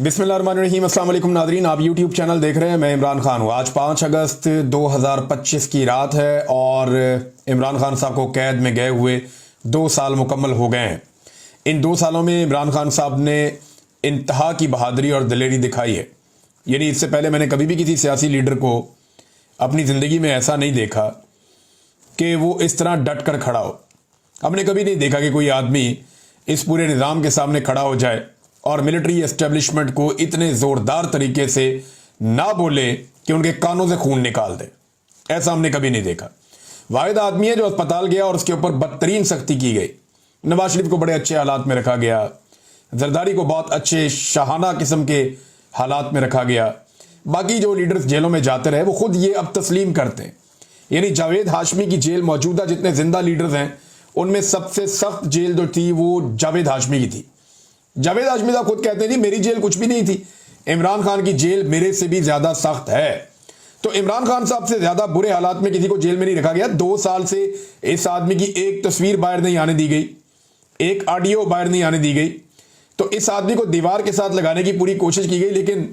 बिस्मिल्लाह रहमान रहीम। अस्सलाम वालेकुम नादरीन, आप यूट्यूब चैनल देख रहे हैं। मैं इमरान खान हूँ। आज 5 अगस्त 2025 की रात है और इमरान खान साहब को कैद में गए हुए 2 साल मुकम्मल हो गए हैं। इन 2 सालों में इमरान खान साहब ने इंतहा की बहादुरी और दिलेरी दिखाई है। यानी इससे पहले मैंने कभी भी किसी सियासी लीडर को अपनी ज़िंदगी में ऐसा नहीं देखा कि वो इस तरह डट कर खड़ा हो। हमने कभी नहीं देखा कि कोई आदमी इस पूरे निज़ाम के सामने खड़ा हो जाए और मिलिट्री एस्टेब्लिशमेंट को इतने ज़ोरदार तरीके से ना बोले कि उनके कानों से खून निकाल दे। ऐसा हमने कभी नहीं देखा। वाहिद आदमी है जो अस्पताल गया और उसके ऊपर बदतरीन सख्ती की गई। नवाज शरीफ को बड़े अच्छे हालात में रखा गया, जरदारी को बहुत अच्छे शाहाना किस्म के हालात में रखा गया। बाकी जो लीडर्स जेलों में जाते रहे वो खुद ये अब तस्लीम करते हैं। यानी जावेद हाशमी की जेल मौजूदा जितने जिंदा लीडर्स हैं उनमें सबसे सख्त जेल जो थी वो जावेद हाशमी की थी। जावेद हाशमी साहब खुद कहते हैं जी मेरी जेल कुछ भी नहीं थी, इमरान खान की जेल मेरे से भी ज्यादा सख्त है। तो इमरान खान साहब से ज्यादा बुरे हालात में किसी को जेल में नहीं रखा गया। 2 साल से इस आदमी की एक तस्वीर बाहर नहीं आने दी गई, एक ऑडियो बाहर नहीं आने दी गई। तो इस आदमी को दीवार के साथ लगाने की पूरी कोशिश की गई, लेकिन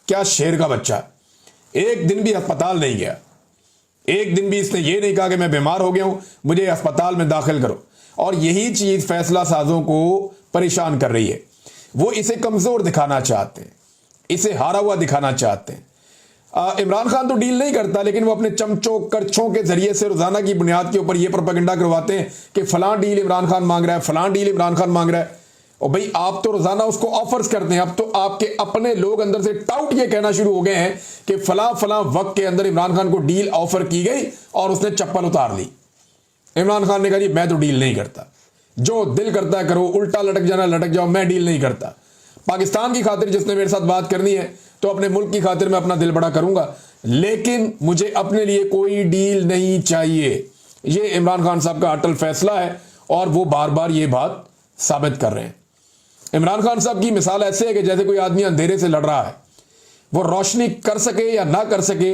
क्या शेर का बच्चा, एक दिन भी अस्पताल नहीं गया। एक दिन भी इसने ये नहीं कहा कि मैं बीमार हो गया हूं, मुझे अस्पताल में दाखिल करो। और यही चीज फैसला साजों को परेशान कर रही है। वो इसे कमजोर दिखाना चाहते हैं, इसे हारा हुआ दिखाना चाहते हैं। इमरान खान तो डील नहीं करता, लेकिन वो अपने चमचों करछों के जरिए से रोजाना की बुनियाद के ऊपर ये प्रोपेगेंडा करवाते हैं कि फलां डील इमरान खान मांग रहा है, फलां डील इमरान खान मांग रहा है। और भाई आप तो रोजाना उसको ऑफर्स करते हैं। अब तो आपके अपने लोग अंदर से टाउट ये कहना शुरू हो गए हैं कि फलां फलां वक्त के अंदर इमरान खान को डील ऑफर की गई और उसने चप्पल उतार ली। इमरान खान ने कहा जी मैं तो डील नहीं करता, जो दिल करता है करो, उल्टा लटक जाना लटक जाओ, मैं डील नहीं करता। पाकिस्तान की खातिर जिसने मेरे साथ बात करनी है तो अपने मुल्क की खातिर मैं अपना दिल बड़ा करूंगा, लेकिन मुझे अपने लिए कोई डील नहीं चाहिए। ये इमरान खान साहब का अटल फैसला है और वो बार बार ये बात साबित कर रहे हैं। इमरान खान साहब की मिसाल ऐसे है कि जैसे कोई आदमी अंधेरे से लड़ रहा है, वो रोशनी कर सके या ना कर सके,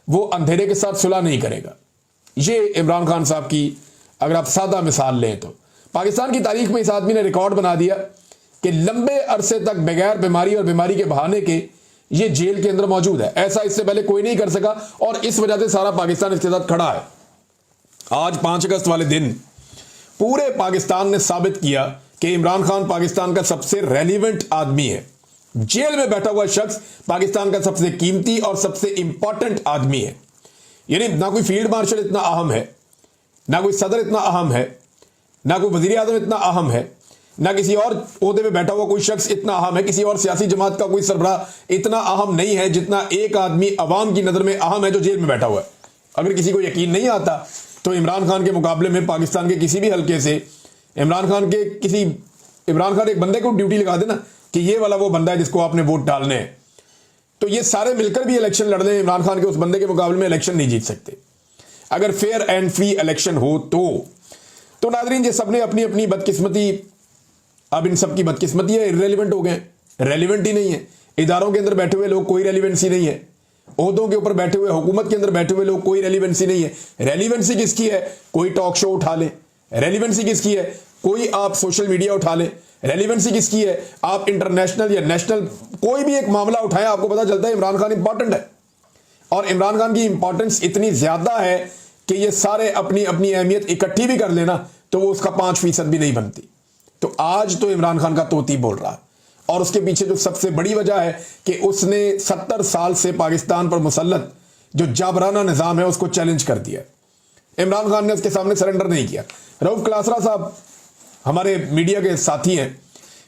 वो अंधेरे के साथ सुलह नहीं करेगा। ये इमरान खान साहब की अगर आप सादा मिसाल लें तो पाकिस्तान की तारीख में इस आदमी ने रिकॉर्ड बना दिया कि लंबे अरसे तक बगैर बीमारी और बीमारी के बहाने के ये जेल के अंदर मौजूद है। ऐसा इससे पहले कोई नहीं कर सका और इस वजह से सारा पाकिस्तान इसके साथ खड़ा है। आज 5 अगस्त वाले दिन पूरे पाकिस्तान ने साबित किया कि इमरान खान पाकिस्तान का सबसे रेलिवेंट आदमी है। जेल में बैठा हुआ शख्स पाकिस्तान का सबसे कीमती और सबसे इंपॉर्टेंट आदमी है। यानी ना कोई फील्ड मार्शल इतना अहम है, ना कोई सदर इतना अहम है, ना कोई वजीर आजम इतना अहम है, ना किसी और ओहदे में बैठा हुआ कोई शख्स इतना अहम है, किसी और सियासी जमात का कोई सरबराह इतना अहम नहीं है जितना एक आदमी अवाम की नजर में अहम है जो जेल में बैठा हुआ है। अगर किसी को यकीन नहीं आता तो इमरान खान के मुकाबले में पाकिस्तान के किसी भी हल्के से इमरान खान एक बंदे को ड्यूटी लगा देना कि ये वाला वो बंदा है जिसको आपने वोट डालने हैं, तो ये सारे मिलकर भी इलेक्शन लड़ लें, इमरान खान के उस बंदे के मुकाबले में इलेक्शन नहीं जीत सकते अगर फेयर एंड फ्री इलेक्शन हो तो नादरीन ये सबने अपनी अपनी बदकिस्मती, अब इन सब की बदकिस्मती है, इररेलेवेंट हो गए, रेलिवेंट ही नहीं है। इदारों के अंदर बैठे हुए लोग कोई रेलिवेंसी नहीं है, ओहदों के ऊपर बैठे हुए, हुकूमत के अंदर बैठे हुए लोग कोई रेलिवेंसी नहीं है। रेलिवेंसी किसकी है? कोई टॉक शो उठा ले। रेलिवेंसी किसकी है? कोई आप सोशल मीडिया उठा ले। रेलिवेंसी किसकी है? आप इंटरनेशनल या नेशनल कोई भी एक मामला उठाएं, आपको पता चलता है इमरान खान इंपॉर्टेंट है। और इमरान खान की इंपॉर्टेंस इतनी ज्यादा है कि ये सारे अपनी अपनी अहमियत इकट्ठी भी कर लेना तो वो उसका 5% भी नहीं बनती। तो आज तो इमरान खान का तोती बोल रहा है और उसके पीछे जो सबसे बड़ी वजह है कि उसने 70 साल से पाकिस्तान पर मुसल्लत जो जाबराना निजाम है उसको चैलेंज कर दिया। इमरान खान ने उसके सामने सरेंडर नहीं किया। रऊफ क्लासरा साहब हमारे मीडिया के साथी हैं,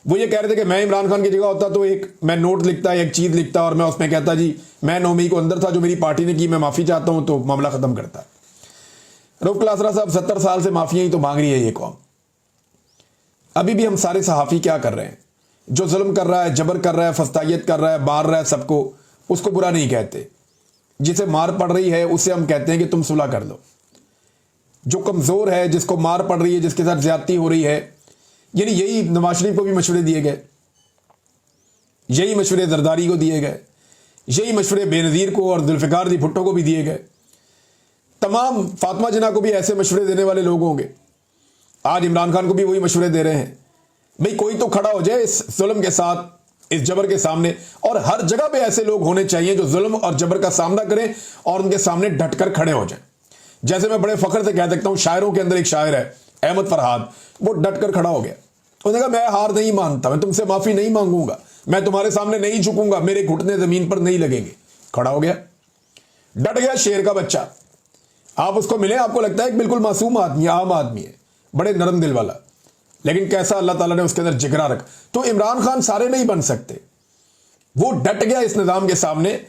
वो ये कह रहे थे कि मैं इमरान खान की जगह होता तो मैं नोट लिखता, एक चीज लिखता और मैं उसमें कहता जी मैं 9 मई को अंदर था, जो मेरी पार्टी ने की मैं माफी चाहता हूं, तो मामला खत्म करता। रऊफ क्लासरा साहब 70 साल से माफिया ही तो मांग रही है ये कौम। अभी भी हम सारे सहाफ़ी क्या कर रहे हैं? जो जुल्म कर रहा है, जबर कर रहा है, फस्तायत कर रहा है, मार रहा है सबको, उसको बुरा नहीं कहते। जिसे मार पड़ रही है उसे हम कहते हैं कि तुम सुलह कर लो। जो कमज़ोर है, जिसको मार पड़ रही है, जिसके साथ ज्यादती हो रही है, यानी यही नवाज शरीफ को भी मशवरे दिए गए, यही मशवरे जरदारी को दिए गए, यही मशवरे बेनज़ीर को और जुल्फ़िकार दी भुट्टो को भी दिए गए। तमाम फातिमा जिन्ना को भी ऐसे मशवरे देने वाले लोग होंगे। आज इमरान खान को भी वही मशवरे दे रहे हैं। भाई कोई तो खड़ा हो जाए इस जुल्म के साथ, इस जबर के सामने। और हर जगह पे ऐसे लोग होने चाहिए जो जुल्म और जबर का सामना करें और उनके सामने डटकर खड़े हो जाएं। जैसे मैं बड़े फख्र से कह सकता हूं, शायरों के अंदर एक शायर है अहमद फरहाद, वो डटकर खड़ा हो गया। उसने कहा मैं हार नहीं मानता, मैं तुमसे माफी नहीं मांगूंगा, मैं तुम्हारे सामने नहीं झुकूंगा, मेरे घुटने जमीन पर नहीं लगेंगे। खड़ा हो गया, डट गया, शेर का बच्चा। आप उसको मिले, आपको लगता है कि बिल्कुल मासूम आदमी, आम आदमी है, बड़े नरम दिल वाला, लेकिन कैसा अल्लाह ताला ने उसके अंदर जिगरा रखा। तो इमरान खान सारे नहीं बन सकते। वो डट गया इस निजाम के सामने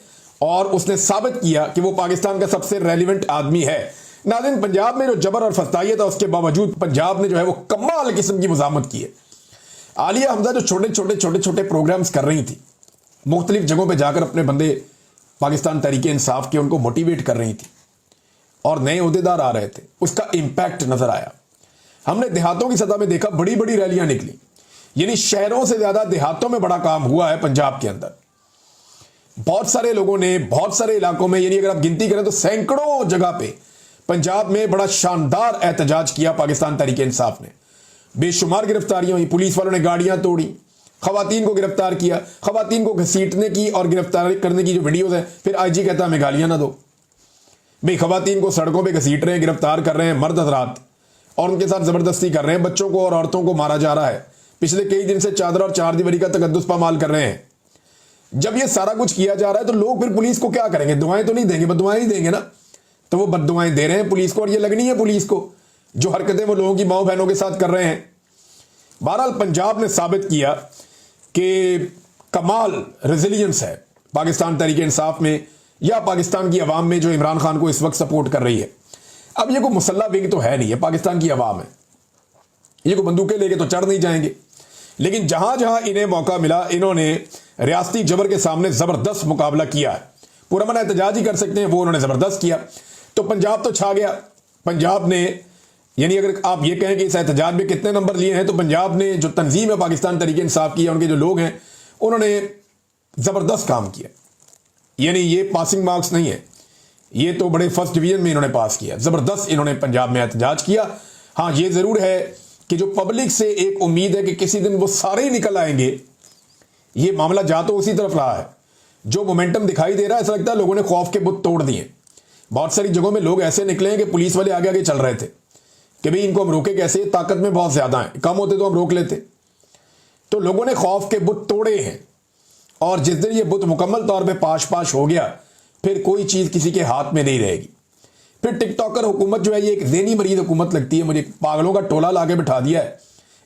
और उसने साबित किया कि वो पाकिस्तान का सबसे रेलिवेंट आदमी है। नाज़रीन, पंजाब में जो जबर और फस्ताई था, उसके बावजूद पंजाब ने जो है वो कमाल किस्म की मुज़ाहमत की है। आलिया हमजा जो छोटे छोटे प्रोग्राम्स कर रही थी, मुख्तलिफ जगहों पर जाकर अपने बंदे पाकिस्तान तहरीक इंसाफ के उनको मोटिवेट कर रही थी और नए अहदेदार आ रहे थे, उसका इंपैक्ट नजर आया। हमने देहातों की सतह में देखा, बड़ी बड़ी रैलियां निकली, यानी शहरों से ज्यादा देहातों में बड़ा काम हुआ है पंजाब के अंदर। बहुत सारे लोगों ने बहुत सारे इलाकों में, यानी अगर आप गिनती करें तो सैकड़ों जगह पे पंजाब में बड़ा शानदार एहतजाज किया पाकिस्तान तहरीक इंसाफ ने। बेशुमार गिरफ्तारियां हुई, पुलिस वालों ने गाड़ियां तोड़ी, खवातीन को गिरफ्तार किया, खवातीन को घसीटने की और गिरफ्तार करने की जो वीडियोज है, फिर आईजी कहता है हमें गालियां ना दो। भाई खवातीन को सड़कों पे घसीट रहे हैं, गिरफ्तार कर रहे हैं मर्द हजरात, और उनके साथ जबरदस्ती कर रहे हैं, बच्चों को और औरतों को मारा जा रहा है। पिछले कई दिन से चादर और चार दीवारी का तकद्दुस पामाल कर रहे हैं। जब ये सारा कुछ किया जा रहा है तो लोग फिर पुलिस को क्या करेंगे? दुआएं तो नहीं देंगे, बददुआएं ही देंगे ना। तो वो बददुआएं दे रहे हैं पुलिस को, और ये लगनी है पुलिस को जो हरकतें वो लोगों की माओ बहनों के साथ कर रहे हैं। बहरहाल पंजाब ने साबित किया कि कमाल रेजिलियंस है पाकिस्तान तहरीक इंसाफ में या पाकिस्तान की अवाम में जो इमरान खान को इस वक्त सपोर्ट कर रही है। अब ये कोई मुसल्ला विंग तो है नहीं, है पाकिस्तान की अवाम है, ये कोई बंदूकें लेके तो चढ़ नहीं जाएंगे। लेकिन जहां जहां इन्हें मौका मिला, इन्होंने रियासती जबर के सामने जबरदस्त मुकाबला किया है। पुरअमन एहतजाज ही कर सकते हैं, वो उन्होंने जबरदस्त किया। तो पंजाब तो छा गया। पंजाब ने, यानी अगर आप ये कहें कि इस एहतजाज में कितने नंबर लिए हैं, तो पंजाब ने जो तंजीम है पाकिस्तान तहरीक इंसाफ की, उनके जो लोग हैं, उन्होंने जबरदस्त काम किया। यानी ये पासिंग मार्क्स नहीं है, ये तो बड़े फर्स्ट डिवीजन में इन्होंने पास किया। जबरदस्त इन्होंने पंजाब में एहतजाज किया। हाँ, ये जरूर है कि जो पब्लिक से एक उम्मीद है कि किसी दिन वो सारे ही निकल आएंगे, ये मामला जा तो उसी तरफ रहा है। जो मोमेंटम दिखाई दे रहा है, ऐसा लगता है लोगों ने खौफ के बुत तोड़ दिए। बहुत सारी जगहों में लोग ऐसे निकले हैं कि पुलिस वाले आगे आगे चल रहे थे कि भाई इनको हम रोके कैसे, ताकत में बहुत ज्यादा है, कम होते तो हम रोक लेते। तो लोगों ने खौफ के बुत तोड़े हैं, और जिस दिन ये बुत मुकम्मल तौर पे पाश हो गया, फिर कोई चीज किसी के हाथ में नहीं रहेगी। फिर टिकटॉकर हुकूमत जो है, ये एक ज़हनी मरीज हुकूमत लगती है मुझे। पागलों का टोला लाके बिठा दिया है,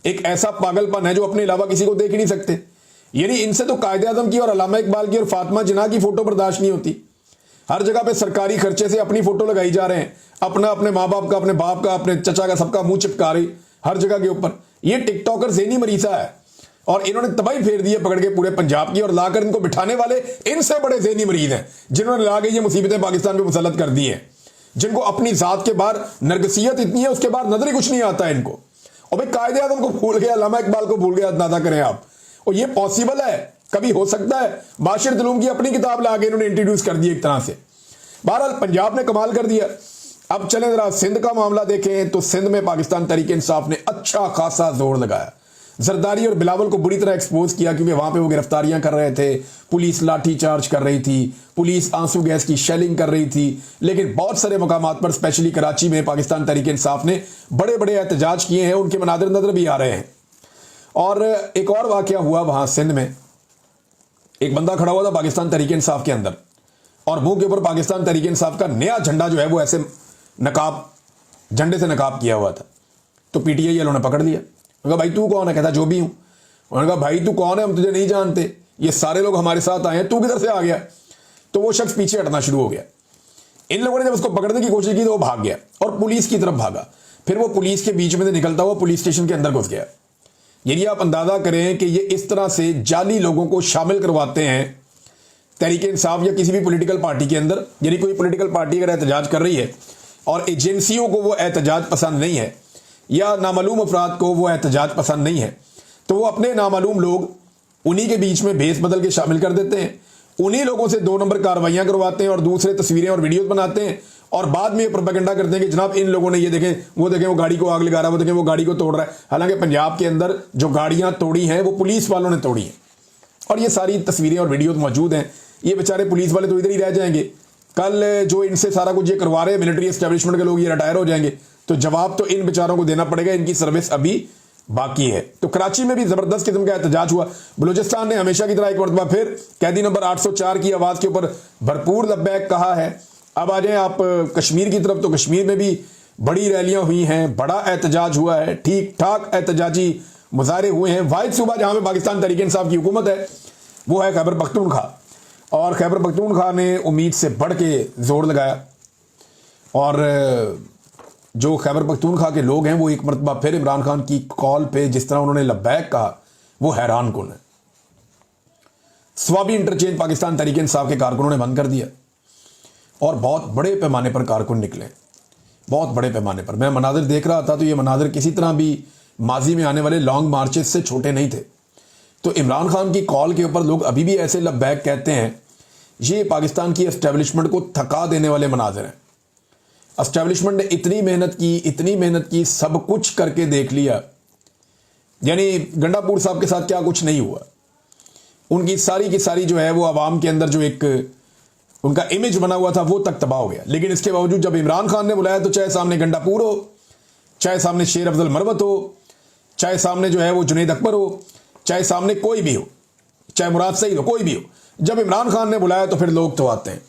एक ऐसा पागलपन है जो अपने अलावा किसी को देख ही नहीं सकते। यानी इनसे तो कायदे आज़म की और अल्लामा इकबाल की और फातिमा जिन्ना की फोटो बर्दाश्त नहीं होती। हर जगह पे सरकारी खर्चे से अपनी फोटो लगाई जा रहे हैं, अपना अपने माँ बाप का, अपने बाप का, अपने चचा का, सबका मुंह चिपका रही हर जगह के ऊपर। ये टिकटॉकर ज़हनी मरीजा है, और इन्होंने तबाही फेर दी है पकड़ के पूरे पंजाब की, और लाकर इनको बिठाने वाले इनसे बड़े ज़हनी मरीज हैं, जिन्होंने लाके ये मुसीबतें पाकिस्तान पे मुसल्लत कर दी हैं, जिनको अपनी जात के बाहर नरगसियत इतनी है, उसके बाद नजर ही कुछ नहीं आता है इनको। और भाई कायदे आज़म को भूल गया, अल्लामा इकबाल को भूल गया, अंदाजा करें आप। और ये पॉसिबल है, कभी हो सकता है? बाशिर उलूम की अपनी किताब ला के इन्होंने इंट्रोड्यूस कर दी एक तरह से। बहरहाल पंजाब ने कमाल कर दिया। अब चलें जरा सिंध का मामला देखें, तो सिंध में पाकिस्तान तहरीक इंसाफ ने अच्छा खासा जोर लगाया। जरदारी और बिलावल को बुरी तरह एक्सपोज किया, क्योंकि वहां पे वो गिरफ्तारियां कर रहे थे, पुलिस लाठी चार्ज कर रही थी, पुलिस आंसू गैस की शेलिंग कर रही थी। लेकिन बहुत सारे मकामात पर, स्पेशली कराची में, पाकिस्तान तहरीक इंसाफ ने बड़े बड़े एहतजाज किए हैं, उनके मनादिर नजर भी आ रहे हैं। और एक और वाकया हुआ वहां सिंध में, एक बंदा खड़ा हुआ था पाकिस्तान तहरीक इंसाफ के अंदर, और मुंह के ऊपर पाकिस्तान तहरीक इंसाफ का नया झंडा जो है वो ऐसे नकाब, झंडे से नकाब किया हुआ था। तो पीटीआई वालों ने पकड़ लिया, उन्होंने कहा भाई तू कौन है? कहता जो भी हूं। उन्होंने कहा भाई तू कौन है, हम तुझे नहीं जानते, ये सारे लोग हमारे साथ आए हैं, तू किधर से आ गया? तो वो शख्स पीछे हटना शुरू हो गया। इन लोगों ने जब उसको पकड़ने की कोशिश की तो वो भाग गया और पुलिस की तरफ भागा। फिर वो पुलिस के बीच में से निकलता हुआ पुलिस स्टेशन के अंदर घुस गया। यदि आप अंदाजा करें कि ये इस तरह से जाली लोगों को शामिल करवाते हैं तहरीक इंसाफ या किसी भी पॉलिटिकल पार्टी के अंदर। यदि कोई पॉलिटिकल पार्टी अगर एहतजाज कर रही है और एजेंसियों को वो एहतजाज पसंद नहीं है, या नामालूम अफराद को वो एहतजाज पसंद नहीं है, तो वो अपने नामालूम लोग उन्हीं के बीच में भेस बदल के शामिल कर देते हैं, उन्हीं लोगों से 2 नंबर कार्रवाइयां करवाते हैं और दूसरे तस्वीरें और वीडियोस बनाते हैं, और बाद में ये प्रोपेगेंडा करते हैं कि जनाब इन लोगों ने ये देखें वो गाड़ी को आग लगा रहा है, वो देखें वो गाड़ी को तोड़ रहा है। हालांकि पंजाब के अंदर जो गाड़ियां तोड़ी हैं वो पुलिस वालों ने तोड़ी हैं, اور یہ ساری تصویریں اور ویڈیوز موجود ہیں. یہ بیچارے پولیس والے تو ادھر ہی رہ جائیں گے, کل جو ان سے سارا کچھ یہ کروا رہے ہیں ملٹری اسٹیبلشمنٹ کے لوگ یہ ریٹائر ہو جائیں گے, تو جواب تو ان بیچاروں کو دینا پڑے گا, ان کی سروس ابھی باقی ہے. تو کراچی میں بھی زبردست قسم کا احتجاج ہوا. بلوچستان نے ہمیشہ کی طرح ایک مرتبہ پھر قیدی نمبر 804 کی آواز کے اوپر بھرپور لبیک کہا ہے. اب آ جائیں آپ کشمیر کی طرف, تو کشمیر میں بھی بڑی ریلیاں ہوئی ہیں, بڑا احتجاج ہوا ہے, ٹھیک ٹھاک احتجاجی مظاہرے ہوئے ہیں. واحد صوبہ جہاں پہ پاکستان تحریک انصاف کی حکومت ہے وہ ہے خیبر پختونخوا, اور خیبر پختونخوا نے امید سے بڑھ کے زور لگایا, اور جو خیبر پختونخوا کے لوگ ہیں وہ ایک مرتبہ پھر عمران خان کی کال پہ جس طرح انہوں نے لبیک کہا وہ حیران کن ہے. سوابی انٹرچینج پاکستان تحریک انصاف کے کارکنوں نے بند کر دیا, اور بہت بڑے پیمانے پر کارکن نکلے, بہت بڑے پیمانے پر. میں مناظر دیکھ رہا تھا تو یہ مناظر کسی طرح بھی ماضی میں آنے والے لانگ مارچز سے چھوٹے نہیں تھے. تو عمران خان کی کال کے اوپر لوگ ابھی بھی ایسے لبیک کہتے ہیں. یہ پاکستان کی اسٹیبلشمنٹ کو تھکا دینے والے مناظر ہیں. اسٹیبلشمنٹ نے اتنی محنت کی, سب کچھ کر کے دیکھ لیا, یعنی گنڈا پور صاحب کے ساتھ کیا کچھ نہیں ہوا. ان کی ساری جو ہے وہ عوام کے اندر جو ایک ان کا امیج بنا ہوا تھا وہ تک تباہ ہو گیا. لیکن اس کے باوجود جب عمران خان نے بلایا تو چاہے سامنے گنڈا پور ہو, چاہے سامنے شیر افضل مروت ہو, چاہے سامنے جو ہے وہ جنید اکبر ہو, چاہے سامنے کوئی بھی ہو, چاہے مراد سعید ہو, کوئی بھی ہو, جب عمران خان نے بلایا تو پھر لوگ تو آتے ہیں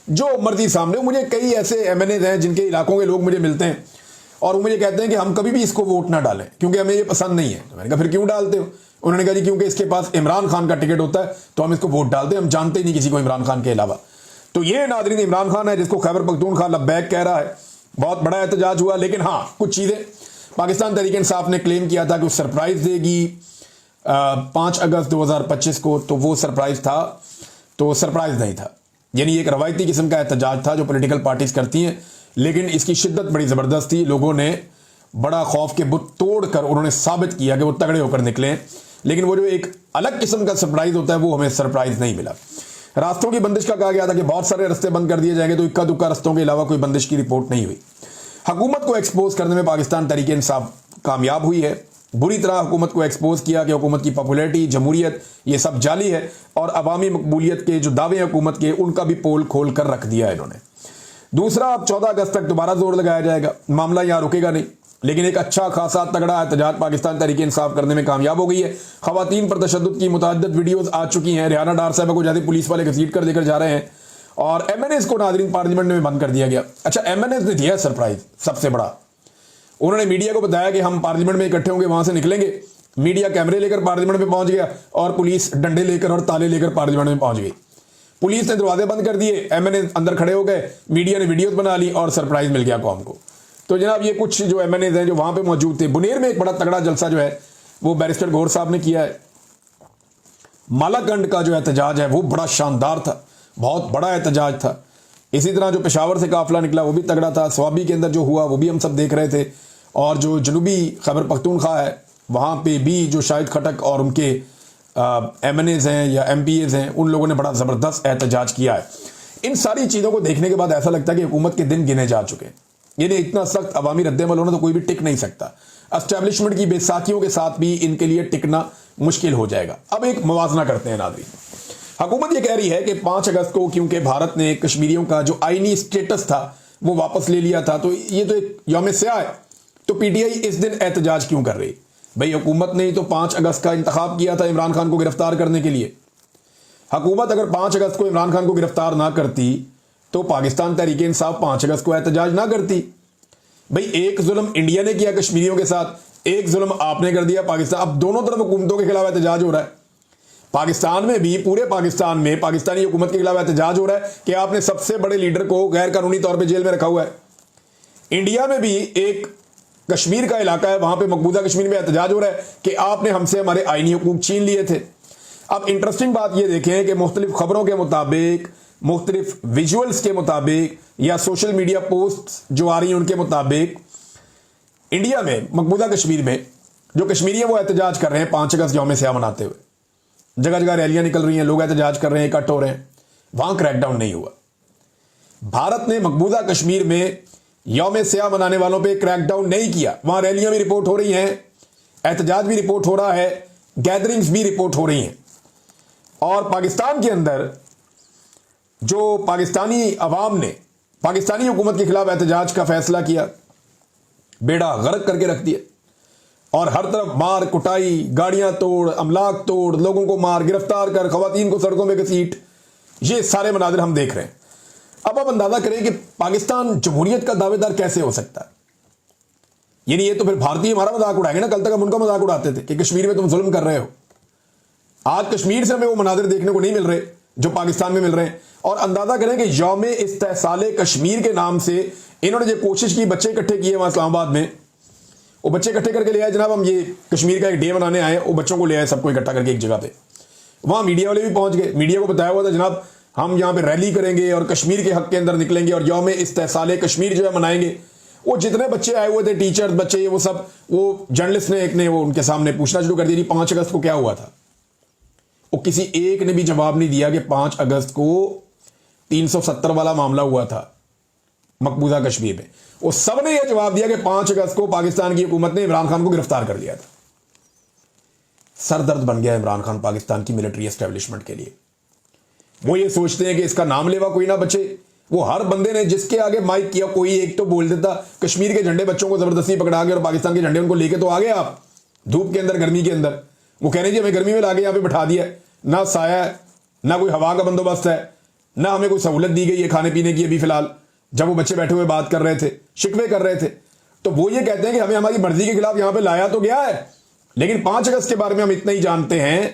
جو مرضی سامنے. مجھے کئی ایسے ایم این ایز ہیں جن کے علاقوں کے لوگ مجھے ملتے ہیں اور وہ مجھے کہتے ہیں کہ ہم کبھی بھی اس کو ووٹ نہ ڈالیں کیونکہ ہمیں یہ پسند نہیں ہے. میں نے کہا پھر کیوں ڈالتے ہو؟ انہوں نے کہا جی کیونکہ اس کے پاس عمران خان کا ٹکٹ ہوتا ہے تو ہم اس کو ووٹ ڈالتے ہیں, ہم جانتے ہی نہیں کسی کو عمران خان کے علاوہ. تو یہ ناظرین عمران خان ہے جس کو خیبر پختونخوا لبیک کہہ رہا ہے. بہت بڑا احتجاج ہوا, لیکن ہاں کچھ چیزیں پاکستان تحریک انصاف نے کلیم کیا تھا کہ وہ سرپرائز دے گی 5 اگست 2025 کو, تو وہ سرپرائز تھا تو سرپرائز نہیں تھا. یعنی ایک روایتی قسم کا احتجاج تھا جو پولیٹیکل پارٹیز کرتی ہیں, لیکن اس کی شدت بڑی زبردست تھی. لوگوں نے بڑا خوف کے بت توڑ کر انہوں نے ثابت کیا کہ وہ تگڑے ہو کر نکلے. لیکن وہ جو ایک الگ قسم کا سرپرائز ہوتا ہے وہ ہمیں سرپرائز نہیں ملا. راستوں کی بندش کا کہا گیا تھا کہ بہت سارے رستے بند کر دیے جائیں گے, تو اکا دکا رستوں کے علاوہ کوئی بندش کی رپورٹ نہیں ہوئی. حکومت کو ایکسپوز کرنے میں پاکستان تحریک انصاف کامیاب ہوئی ہے. بری طرح حکومت کو ایکسپوز کیا کہ حکومت کی پاپولیرٹی, جمہوریت یہ سب جعلی ہے, اور عوامی مقبولیت کے جو دعوے حکومت کے ان کا بھی پول کھول کر رکھ دیا انہوں نے. دوسرا, اب 14 اگست تک دوبارہ زور لگایا جائے گا, معاملہ یہاں رکے گا نہیں. لیکن ایک اچھا خاصا تگڑا احتجاج پاکستان تحریک انصاف کرنے میں کامیاب ہو گئی ہے. خواتین پر تشدد کی متعدد ویڈیوز آ چکی ہیں. ریحانہ ڈار صاحبہ کو جاتے پولیس والے گھسیٹ کر لے کر جا رہے ہیں, اور ایم این ایز کو ناظرین پارلیمنٹ میں بند کر دیا گیا. اچھا, ایم این ایز نے دیا سرپرائز سب سے بڑا. انہوں نے میڈیا کو بتایا کہ ہم پارلیمنٹ میں اکٹھے ہوں گے, وہاں سے نکلیں گے. میڈیا کیمرے لے کر پارلیمنٹ میں پہنچ گیا, اور پولیس ڈنڈے لے کر اور تالے لے کر پارلیمنٹ میں پہنچ گئی. پولیس نے دروازے بند کر دیے, ایم این اے اندر کھڑے ہو گئے, میڈیا نے ویڈیوز بنا لی اور سرپرائز مل گیا قوم کو. تو جناب یہ کچھ جو ایم این ایز ہیں جو وہاں پہ موجود تھے. بنیر میں ایک بڑا تگڑا جلسہ جو ہے وہ بیرسٹر گور صاحب نے کیا ہے. مالا کنڈ کا جو احتجاج ہے وہ بڑا شاندار تھا, بہت بڑا احتجاج تھا. اسی طرح جو پشاور سے قافلہ نکلا وہ بھی تگڑا تھا. سوابی کے اندر جو ہوا وہ بھی ہم سب دیکھ رہے تھے, اور جو جنوبی خیبر پختونخوا ہے وہاں پہ بھی جو شاہد کھٹک اور ان کے ایم این ایز ہیں یا ایم پی ایز ہیں ان لوگوں نے بڑا زبردست احتجاج کیا ہے. ان ساری چیزوں کو دیکھنے کے بعد ایسا لگتا ہے کہ حکومت کے دن گنے جا چکے ہیں. یعنی اتنا سخت عوامی رد عمل ہونا تو کوئی بھی ٹک نہیں سکتا. اسٹیبلشمنٹ کی بے ساکھیوں کے ساتھ بھی ان کے لیے ٹکنا مشکل ہو جائے گا. اب ایک موازنہ کرتے ہیں ناظرین. حکومت یہ کہہ رہی ہے کہ 5 اگست کو کیونکہ بھارت نے کشمیریوں کا جو آئینی اسٹیٹس تھا وہ واپس لے لیا تھا, تو یہ تو ایک یوم سیاہ ہے, تو پی ٹی آئی اس دن احتجاج کیوں کر رہی؟ بھئی حکومت نے تو 5 اگست کا انتخاب کیا تھا عمران خان کو گرفتار کرنے کے لیے. حکومت اگر 5 اگست کو عمران خان کو گرفتار نہ کرتی تو پاکستان تحریک انصاف 5 اگست کو احتجاج نہ کرتی. بھئی ایک ظلم انڈیا نے کیا کشمیریوں کے ساتھ, ایک ظلم آپ نے کر دیا پاکستان. اب دونوں طرف حکومتوں کے خلاف احتجاج ہو رہا ہے. پاکستان میں بھی, پورے پاکستان میں پاکستانی حکومت کے خلاف احتجاج ہو رہا ہے کہ آپ نے سب سے بڑے لیڈر کو غیر قانونی طور پہ جیل میں رکھا ہوا ہے. انڈیا میں بھی ایک کشمیر کا علاقہ ہے, وہاں پہ مقبوضہ کشمیر میں احتجاج ہو رہا ہے کہ آپ نے ہم سے ہمارے آئینی حقوق چھین لیے تھے. اب انٹرسٹنگ بات یہ دیکھیں کہ مختلف خبروں کے مطابق, مختلف ویژولز کے مطابق یا سوشل میڈیا پوسٹ جو آ رہی ہیں ان کے مطابق, انڈیا میں مقبوضہ کشمیر میں جو کشمیری ہیں وہ احتجاج کر رہے ہیں 5 اگست یوم سیاہ مناتے ہوئے. جگہ جگہ ریلیاں نکل رہی ہیں, لوگ احتجاج کر رہے ہیں, اکٹھ ہو رہے ہیں. وہاں کریک ڈاؤن نہیں ہوا. بھارت نے مقبوضہ کشمیر میں یوم سیاہ منانے والوں پہ کریک ڈاؤن نہیں کیا. وہاں ریلیاں بھی رپورٹ ہو رہی ہیں, احتجاج بھی رپورٹ ہو رہا ہے, گیدرنگز بھی رپورٹ ہو رہی ہیں. اور پاکستان کے اندر جو پاکستانی عوام نے پاکستانی حکومت کے خلاف احتجاج کا فیصلہ کیا، بیڑا غرق کر کے رکھ دیا، اور ہر طرف مار کٹائی، گاڑیاں توڑ، املاک توڑ، لوگوں کو مار، گرفتار کر، خواتین کو سڑکوں میں گھسیٹ، یہ سارے مناظر ہم دیکھ رہے ہیں۔ اب آپ اندازہ کریں کہ پاکستان جمہوریت کا دعوے دار کیسے ہو سکتا ہے؟ یعنی یہ تو پھر بھارتی ہمارا مذاق اڑائیں گے نا، کل تک ہم ان کا مذاق اڑاتے تھے کہ کشمیر میں تم ظلم کر رہے ہو۔ آج کشمیر سے ہمیں وہ مناظر دیکھنے کو نہیں مل رہے جو پاکستان میں مل رہے ہیں۔ اور اندازہ کریں کہ یوم استحصال کشمیر کے نام سے انہوں نے جو کوشش کی، بچے اکٹھے کیے وہاں اسلام آباد میں، وہ بچے اکٹھے کر کے لے آئے، جناب ہم یہ کشمیر کا ایک ڈے منانے آئے، وہ بچوں کو لے آئے سب کو اکٹھا کر کے ایک جگہ پہ۔ وہاں میڈیا والے بھی پہنچ گئے، میڈیا کو بتایا ہوا تھا جناب ہم یہاں پہ ریلی کریں گے اور کشمیر کے حق کے اندر نکلیں گے اور یوم استحصال کشمیر جو ہے منائیں گے۔ وہ جتنے بچے آئے ہوئے تھے، ٹیچر بچے، وہ سب، وہ جرنلسٹ نے ایک نے وہ ان کے سامنے پوچھنا شروع کر دیا 5 اگست کو کیا ہوا تھا۔ وہ کسی ایک نے بھی جواب نہیں دیا کہ 5 اگست کو 370 والا معاملہ ہوا تھا مقبوضہ کشمیر میں۔ وہ سب نے یہ جواب دیا کہ 5 اگست کو پاکستان کی حکومت نے عمران خان کو گرفتار کر لیا تھا۔ سر درد بن گیا عمران خان پاکستان کی ملٹری اسٹیبلشمنٹ کے لیے۔ وہ یہ سوچتے ہیں کہ اس کا نام لیوا کوئی نہ بچے۔ وہ ہر بندے نے جس کے آگے مائک کیا کوئی ایک تو بول دیتا، کشمیر کے جھنڈے بچوں کو زبردستی پکڑا کے اور پاکستان کے جھنڈے ان کو لے کے تو آگے آپ دھوپ کے اندر، گرمی کے اندر۔ وہ کہہ رہے جی ہمیں گرمی میں لا کے یہاں پہ بٹھا دیا ہے، نہ سایہ ہے، نہ کوئی ہوا کا بندوبست ہے، نہ ہمیں کوئی سہولت دی گئی ہے کھانے پینے کی۔ ابھی فی الحال جب وہ بچے بیٹھے ہوئے بات کر رہے تھے، شکوے کر رہے تھے، تو وہ یہ کہتے ہیں کہ ہمیں ہماری مرضی کے خلاف یہاں پہ لایا تو گیا ہے، لیکن 5 اگست کے بارے میں ہم اتنا ہی جانتے ہیں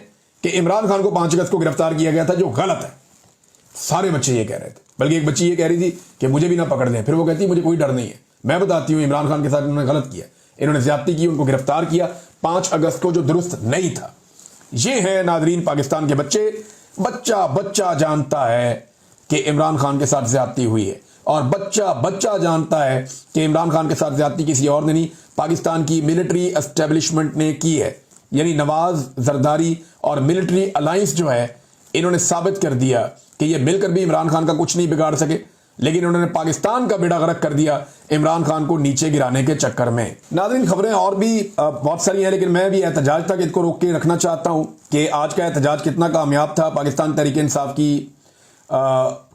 کہ عمران خان کو 5 اگست کو گرفتار کیا گیا تھا، جو غلط ہے۔ سارے بچے یہ کہہ رہے تھے، بلکہ ایک بچی یہ کہہ رہی تھی کہ مجھے بھی نہ پکڑ لیں۔ پھر وہ کہتی مجھے کوئی ڈر نہیں ہے، میں بتاتی ہوں عمران خان کے ساتھ انہوں نے غلط کیا، انہوں نے زیادتی کی، ان کو گرفتار کیا 5 اگست کو، جو درست نہیں تھا۔ یہ ہے ناظرین پاکستان کے بچے، بچہ بچہ جانتا ہے کہ عمران خان کے ساتھ زیادتی ہوئی ہے، اور بچہ بچہ جانتا ہے کہ عمران خان کے ساتھ زیادتی کسی اور نے نہیں، پاکستان کی ملٹری اسٹیبلشمنٹ نے کی ہے۔ یعنی نواز، زرداری اور ملٹری الائنس جو ہے، انہوں نے ثابت کر دیا کہ یہ مل کر بھی عمران خان کا کچھ نہیں بگاڑ سکے، لیکن انہوں نے پاکستان کا بیڑا غرق کر دیا عمران خان کو نیچے گرانے کے چکر میں۔ ناظرین خبریں اور بھی بہت ساری ہیں، لیکن میں بھی احتجاج تک اس کو روک کے رکھنا چاہتا ہوں کہ آج کا احتجاج کتنا کامیاب تھا۔ پاکستان تحریک انصاف کی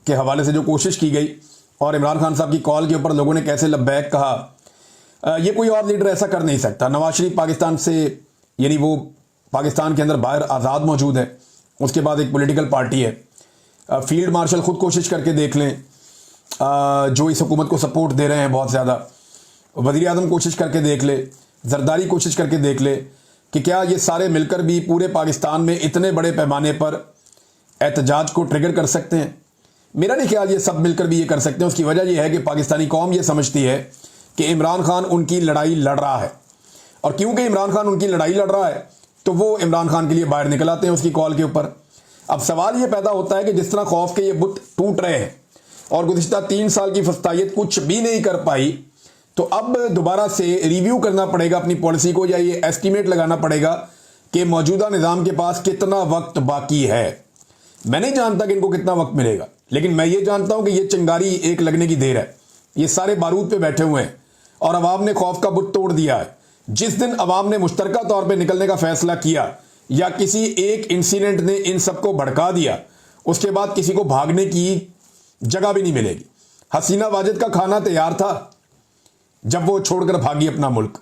کے حوالے سے جو کوشش کی گئی اور عمران خان صاحب کی کال کے اوپر لوگوں نے کیسے لبیک کہا، یہ کوئی اور لیڈر ایسا کر نہیں سکتا۔ نواز شریف پاکستان سے، یعنی وہ پاکستان کے اندر باہر آزاد موجود ہے، اس کے بعد ایک پولیٹیکل پارٹی ہے۔ فیلڈ مارشل خود کوشش کر کے دیکھ لیں، جو اس حکومت کو سپورٹ دے رہے ہیں بہت زیادہ، وزیر اعظم کوشش کر کے دیکھ لے، زرداری کوشش کر کے دیکھ لے کہ کیا یہ سارے مل کر بھی پورے پاکستان میں اتنے بڑے پیمانے پر احتجاج کو ٹریگر کر سکتے ہیں۔ میرا نہیں خیال یہ سب مل کر بھی یہ کر سکتے ہیں۔ اس کی وجہ یہ ہے کہ پاکستانی قوم یہ سمجھتی ہے کہ عمران خان ان کی لڑائی لڑ رہا ہے، اور کیونکہ عمران خان ان کی لڑائی لڑ رہا ہے تو وہ عمران خان کے لیے باہر نکل آتے ہیں اس کی کال کے اوپر۔ اب سوال یہ پیدا ہوتا ہے کہ جس طرح خوف کے یہ بت ٹوٹ رہے ہیں اور گزشتہ 3 سال کی فستائیت کچھ بھی نہیں کر پائی، تو اب دوبارہ سے ریویو کرنا پڑے گا اپنی پالیسی کو، یا یہ ایسٹیمیٹ لگانا پڑے گا کہ موجودہ نظام کے پاس کتنا وقت باقی ہے۔ میں نہیں جانتا کہ ان کو کتنا وقت ملے گا، لیکن میں یہ جانتا ہوں کہ یہ چنگاری ایک لگنے کی دیر ہے۔ یہ سارے بارود پہ بیٹھے ہوئے ہیں اور عوام نے خوف کا بت توڑ دیا ہے۔ جس دن عوام نے مشترکہ طور پہ نکلنے کا فیصلہ کیا، یا کسی ایک انسیڈنٹ نے ان سب کو بھڑکا دیا، اس کے بعد کسی کو بھاگنے کی جگہ بھی نہیں ملے گی۔ حسینہ واجد کا کھانا تیار تھا جب وہ چھوڑ کر بھاگی اپنا ملک،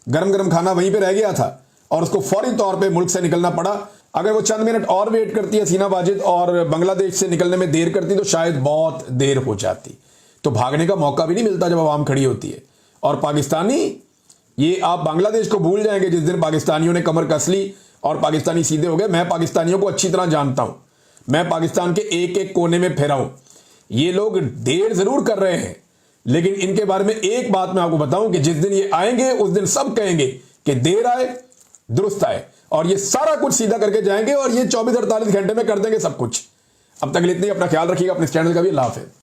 گرم گرم کھانا وہیں پہ رہ گیا تھا اور اس کو فوری طور پہ ملک سے نکلنا پڑا۔ اگر وہ چند منٹ اور ویٹ کرتی حسینہ واجد اور بنگلہ دیش سے نکلنے میں دیر کرتی تو شاید بہت دیر ہو جاتی۔ تو بھاگنے کا موقع بھی نہیں ملتا جب عوام کھڑی ہوتی ہے۔ اور پاکستانی، یہ آپ بنگلہ دیش کو بھول جائیں گے جس دن پاکستانیوں نے کمر کس لی اور پاکستانی سیدھے ہو گئے۔ میں پاکستانیوں کو اچھی طرح جانتا ہوں، میں پاکستان کے ایک ایک کونے میں پھرا ہوں۔ یہ لوگ دیر ضرور کر رہے ہیں، لیکن ان کے بارے میں ایک بات میں آپ کو بتاؤں کہ جس دن یہ آئیں گے اس دن سب کہیں گے کہ دیر آئے درست آئے، اور یہ سارا کچھ سیدھا کر کے جائیں گے، اور یہ 24-48 گھنٹے میں کر دیں گے سب کچھ۔ اب تک اتنی، اپنا خیال رکھیے گا، اپنے چینل کا بھی۔ اللہ حافظ۔